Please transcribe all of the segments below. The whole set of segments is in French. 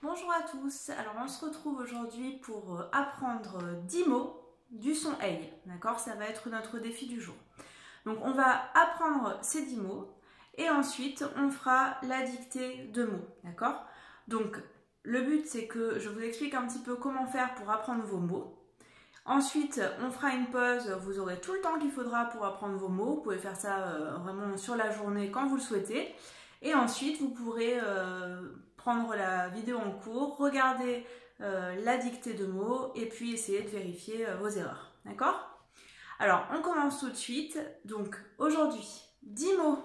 Bonjour à tous, alors on se retrouve aujourd'hui pour apprendre 10 mots du son EI, d'accord? Ça va être notre défi du jour. Donc on va apprendre ces 10 mots et ensuite on fera la dictée de mots, d'accord? Donc le but c'est que je vous explique un petit peu comment faire pour apprendre vos mots. Ensuite on fera une pause, vous aurez tout le temps qu'il faudra pour apprendre vos mots, vous pouvez faire ça vraiment sur la journée quand vous le souhaitez. Et ensuite, vous pourrez prendre la vidéo en cours, regarder la dictée de mots et puis essayer de vérifier vos erreurs. D'accord? Alors, on commence tout de suite. Donc, aujourd'hui, 10 mots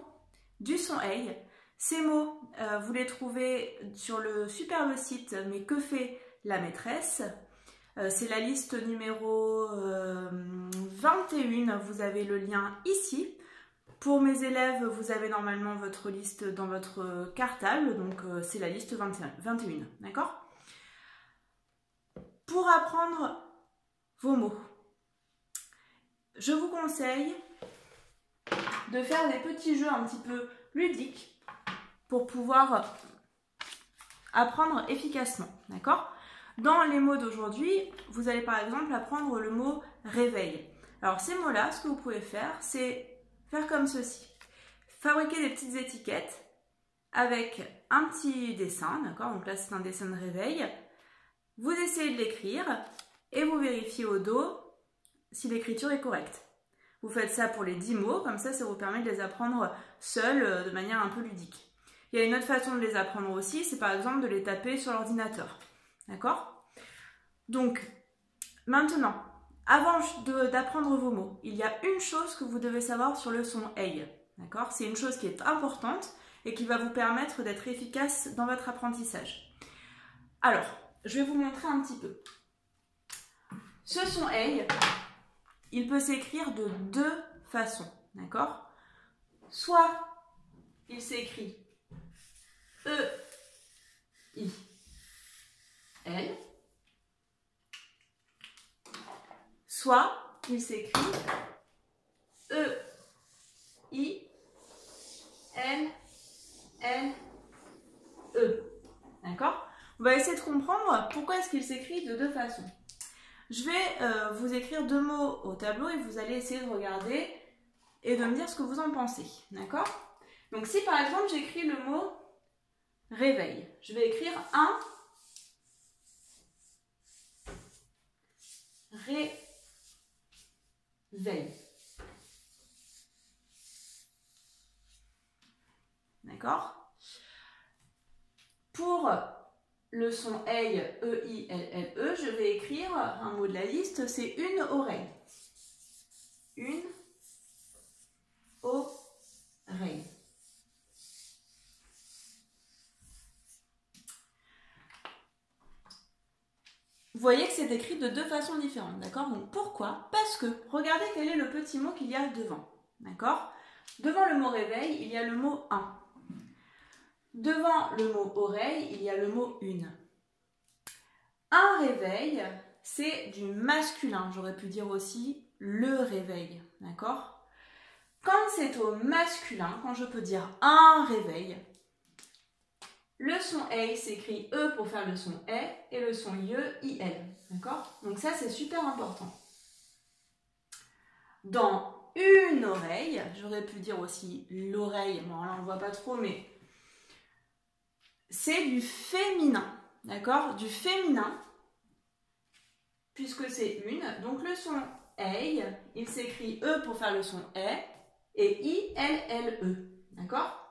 du son EI. Ces mots, vous les trouvez sur le superbe site « Mais que fait la maîtresse ?» C'est la liste numéro 21. Vous avez le lien ici. Pour mes élèves, vous avez normalement votre liste dans votre cartable, donc c'est la liste 21, d'accord? Pour apprendre vos mots, je vous conseille de faire des petits jeux un petit peu ludiques pour pouvoir apprendre efficacement, d'accord? Dans les mots d'aujourd'hui, vous allez par exemple apprendre le mot réveil. Alors ces mots-là, ce que vous pouvez faire, c'est faire comme ceci. Fabriquer des petites étiquettes avec un petit dessin, d'accord? Donc là, c'est un dessin de réveil. Vous essayez de l'écrire et vous vérifiez au dos si l'écriture est correcte. Vous faites ça pour les 10 mots, comme ça vous permet de les apprendre seuls de manière un peu ludique. Il y a une autre façon de les apprendre aussi, c'est par exemple de les taper sur l'ordinateur. D'accord? Donc, maintenant, avant d'apprendre vos mots, il y a une chose que vous devez savoir sur le son EI. D'accord? C'est une chose qui est importante et qui va vous permettre d'être efficace dans votre apprentissage. Alors, je vais vous montrer un petit peu. Ce son EI, il peut s'écrire de deux façons. D'accord? Soit il s'écrit E-I-L. Soit il s'écrit E-I-N-N-E. D'accord? On va essayer de comprendre pourquoi est-ce qu'il s'écrit de deux façons. Je vais vous écrire deux mots au tableau et vous allez essayer de regarder et de me dire ce que vous en pensez. D'accord? Donc si par exemple j'écris le mot réveil, je vais écrire un réveil. D'accord? Pour le son EI, E-I-L-L-E, je vais écrire un mot de la liste, c'est une oreille. Une oreille. Vous voyez que c'est écrit de deux façons différentes, d'accord? Donc pourquoi? Parce que, regardez quel est le petit mot qu'il y a devant, d'accord? Devant le mot réveil, il y a le mot un. Devant le mot oreille, il y a le mot une. Un réveil, c'est du masculin, j'aurais pu dire aussi le réveil, d'accord? Quand c'est au masculin, quand je peux dire un réveil, le son EI s'écrit E pour faire le son E et le son IE, IL. D'accord? Donc ça, c'est super important. Dans une oreille, j'aurais pu dire aussi l'oreille. Bon, là, on ne voit pas trop, mais c'est du féminin. D'accord? Du féminin, puisque c'est une. Donc le son EI, il s'écrit E pour faire le son E et I-L-L-E. D'accord?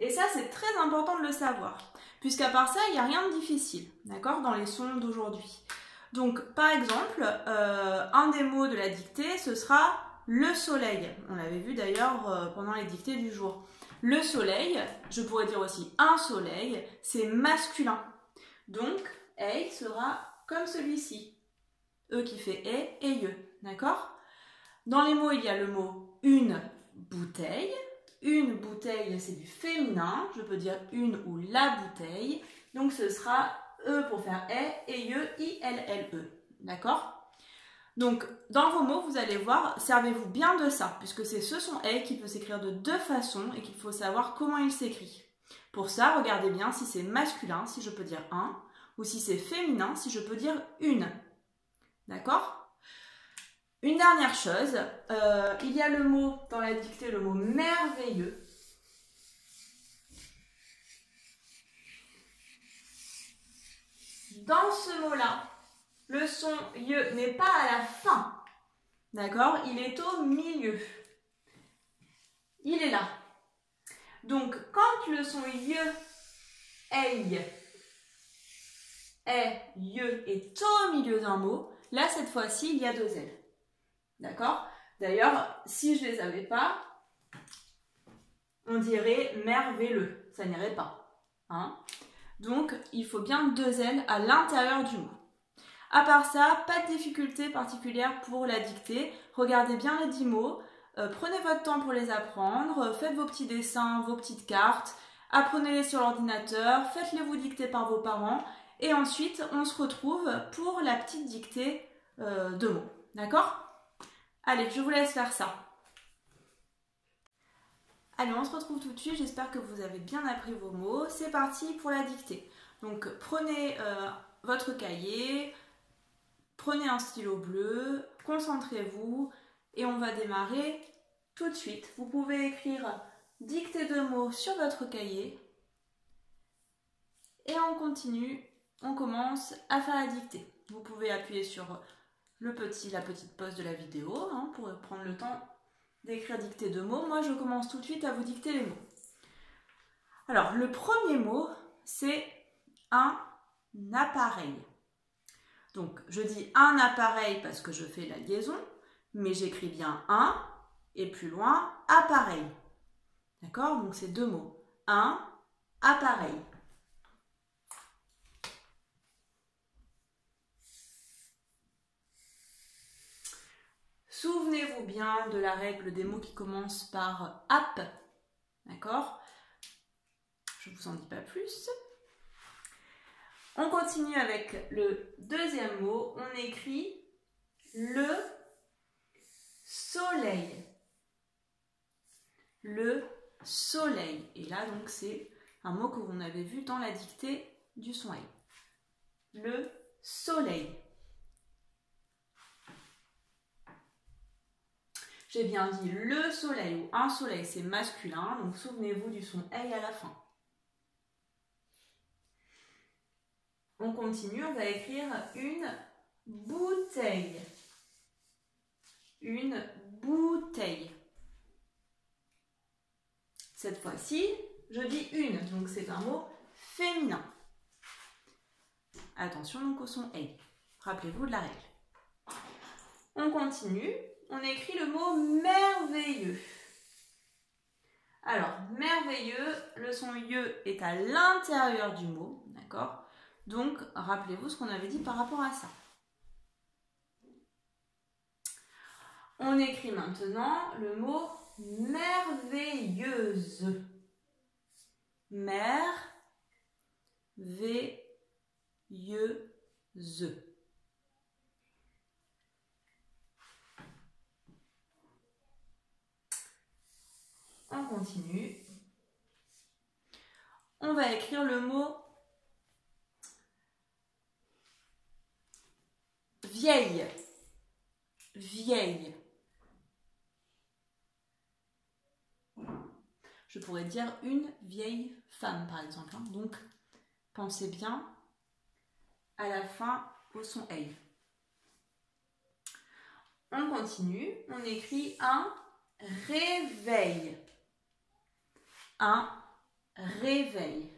Et ça, c'est très important de le savoir, puisqu'à part ça, il n'y a rien de difficile, d'accord, dans les sons d'aujourd'hui. Donc, par exemple, un des mots de la dictée, ce sera le soleil. On l'avait vu d'ailleurs pendant les dictées du jour. Le soleil, je pourrais dire aussi un soleil, c'est masculin. Donc, EI sera comme celui-ci. E qui fait E et IE, d'accord? Dans les mots, il y a le mot une bouteille. Une bouteille, c'est du féminin. Je peux dire une ou la bouteille. Donc, ce sera E pour faire E et IE, I-L-L-E. D'accord? Donc, dans vos mots, vous allez voir, servez-vous bien de ça, puisque c'est ce son EI qui peut s'écrire de deux façons et qu'il faut savoir comment il s'écrit. Pour ça, regardez bien si c'est masculin, si je peux dire un, ou si c'est féminin, si je peux dire une. D'accord? Une dernière chose, il y a le mot dans la dictée, le mot merveilleux. Dans ce mot-là, le son « ye » n'est pas à la fin. D'accord? Il est au milieu. Il est là. Donc, quand le son « ye », est, ye est au milieu d'un mot, là, cette fois-ci, il y a deux L. D'accord? D'ailleurs, si je ne les avais pas, on dirait merveilleux. Ça n'irait pas. Hein? Donc, il faut bien deux L à l'intérieur du mot. À part ça, pas de difficulté particulière pour la dictée. Regardez bien les 10 mots. Prenez votre temps pour les apprendre. Faites vos petits dessins, vos petites cartes. Apprenez-les sur l'ordinateur. Faites-les vous dicter par vos parents. Et ensuite, on se retrouve pour la petite dictée de mots. D'accord? Allez, je vous laisse faire ça. Allez, on se retrouve tout de suite. J'espère que vous avez bien appris vos mots. C'est parti pour la dictée. Donc, prenez votre cahier, prenez un stylo bleu, concentrez-vous et on va démarrer tout de suite. Vous pouvez écrire dictée de mots sur votre cahier et on continue, on commence à faire la dictée. Vous pouvez appuyer sur la petite pause de la vidéo pour prendre le temps d'écrire dictée de mots. Moi, je commence tout de suite à vous dicter les mots. Alors, le premier mot, c'est un appareil. Donc, je dis un appareil parce que je fais la liaison, mais j'écris bien un et plus loin, appareil. D'accord? Donc, c'est deux mots. Un appareil. Souvenez-vous bien de la règle des mots qui commencent par ap. D'accord? Je ne vous en dis pas plus. On continue avec le deuxième mot. On écrit le soleil. Le soleil. Et là, donc, c'est un mot que vous avez vu dans la dictée du son I. Le soleil. J'ai bien dit le soleil ou un soleil, c'est masculin. Donc, souvenez-vous du son I à la fin. On continue, on va écrire une bouteille. Une bouteille. Cette fois-ci, je dis une, donc c'est un mot féminin. Attention donc au son « ei ». Rappelez-vous de la règle. On continue, on écrit le mot « merveilleux ». Alors, merveilleux, le son « ye » est à l'intérieur du mot, d'accord? Donc, rappelez-vous ce qu'on avait dit par rapport à ça. On écrit maintenant le mot « merveilleuse ». Merveilleuse. On continue. On va écrire le mot vieille. Vieille. Je pourrais dire une vieille femme, par exemple. Donc, pensez bien à la fin au son « ei ». On continue. On écrit un réveil. Un réveil.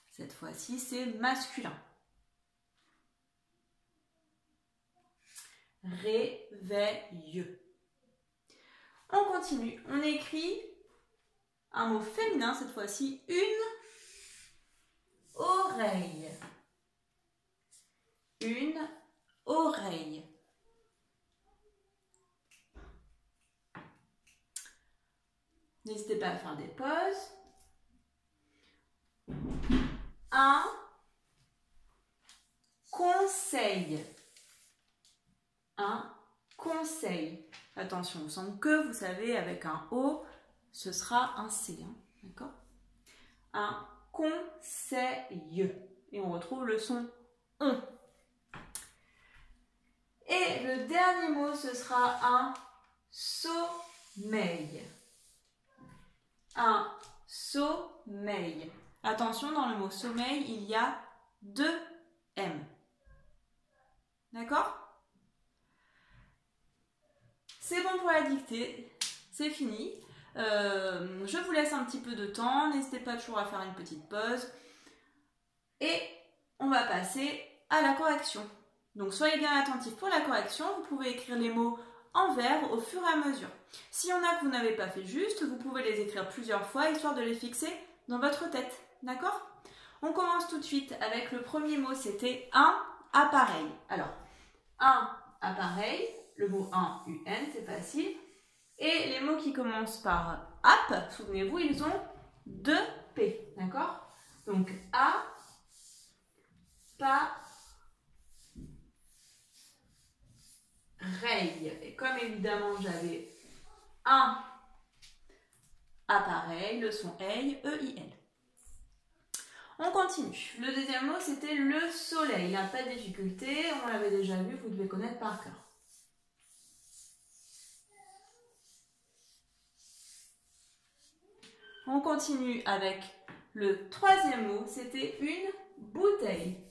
Cette fois-ci, c'est masculin. Réveilleux. On continue. On écrit un mot féminin, cette fois-ci, une oreille. Une oreille. N'hésitez pas à faire des pauses. Un conseil. Un conseil. Attention, au son que, vous savez, avec un O, ce sera un C. D'accord? un conseil. Et on retrouve le son on. Et le dernier mot, ce sera un sommeil. Un sommeil. Attention, dans le mot sommeil, il y a 2 M. D'accord? C'est bon pour la dictée, c'est fini. Je vous laisse un petit peu de temps, n'hésitez pas toujours à faire une petite pause. Et on va passer à la correction. Donc soyez bien attentifs pour la correction, vous pouvez écrire les mots en vers au fur et à mesure. S'il y en a que vous n'avez pas fait juste, vous pouvez les écrire plusieurs fois, histoire de les fixer dans votre tête. D'accord? On commence tout de suite avec le premier mot, c'était un appareil. Alors, un appareil, le mot un, UN, c'est facile. Et les mots qui commencent par app, souvenez-vous, ils ont 2 P. D'accord? Donc, a, pas, reille. Et comme évidemment j'avais un appareil, le son EI, E-I-L. On continue. Le deuxième mot, c'était le soleil. Il n'a pas de difficulté, on l'avait déjà vu, vous devez connaître par cœur. On continue avec le troisième mot, c'était une bouteille.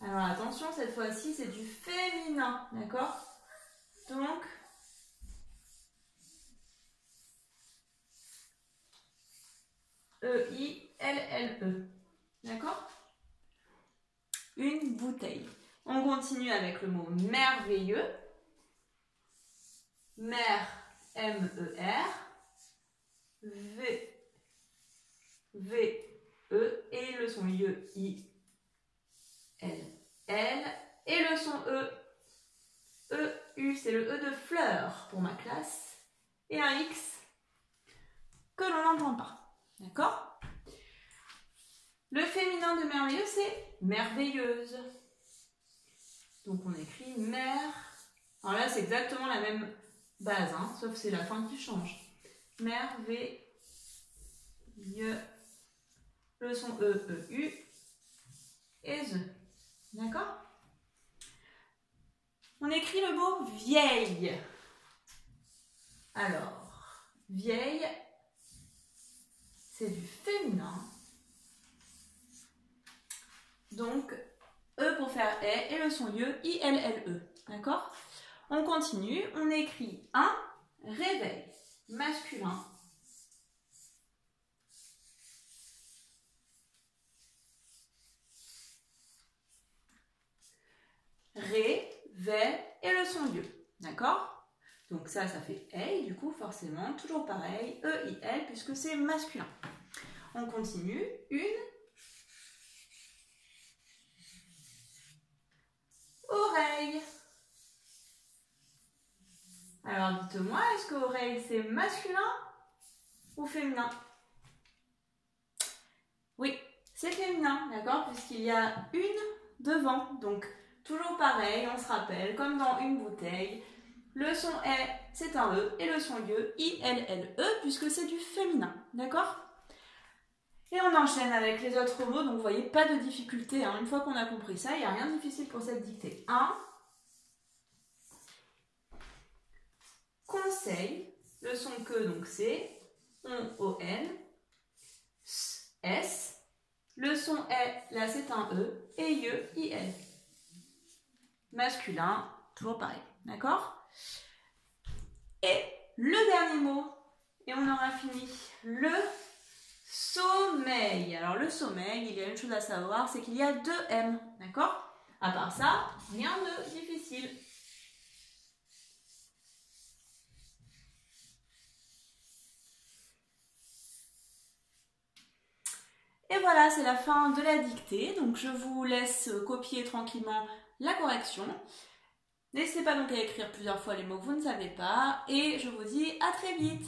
Alors attention, cette fois-ci, c'est du féminin, d'accord? Donc, E-I-L-L-E. D'accord? Une bouteille. On continue avec le mot merveilleux. Mer, M-E-R. V-E. Et le son I-L-L. Et le son E. E-U, c'est le E de fleur pour ma classe. Et un X que l'on n'entend pas. D'accord? Le féminin de merveilleux, c'est merveilleuse. Donc on écrit mer. Alors là, c'est exactement la même base, hein, sauf que c'est la fin qui change. Merveilleux. Le son E, E-U et Z. D'accord? On écrit le mot vieille. Alors, vieille, c'est du féminin. Donc, E pour faire E et le son IE, I-L-L-E. D'accord? On continue, on écrit un réveil masculin. Ré, vé et le son IE. D'accord? Donc ça fait E, du coup, forcément, toujours pareil, E-I-L, puisque c'est masculin. On continue, une oreille. Alors dites-moi, est-ce que oreille c'est masculin ou féminin? Oui, c'est féminin, d'accord, puisqu'il y a une devant. Donc toujours pareil, on se rappelle, comme dans une bouteille, le son est, c'est un E, et le son IE, I-L-L-E, puisque c'est du féminin, d'accord? Et on enchaîne avec les autres mots, donc vous voyez, pas de difficulté, hein. Une fois qu'on a compris ça, il n'y a rien de difficile pour cette dictée. Un conseil, le son que, donc c'est on-O-N, S, le son est, là c'est un E, et IE, I-L. Masculin, toujours pareil, d'accord? Et le dernier mot, et on aura fini, le sommeil. Alors le sommeil, il y a une chose à savoir, c'est qu'il y a 2 M, d'accord? À part ça, rien de difficile. Et voilà, c'est la fin de la dictée. Donc je vous laisse copier tranquillement la correction. N'hésitez pas donc à écrire plusieurs fois les mots que vous ne savez pas. Et je vous dis à très vite.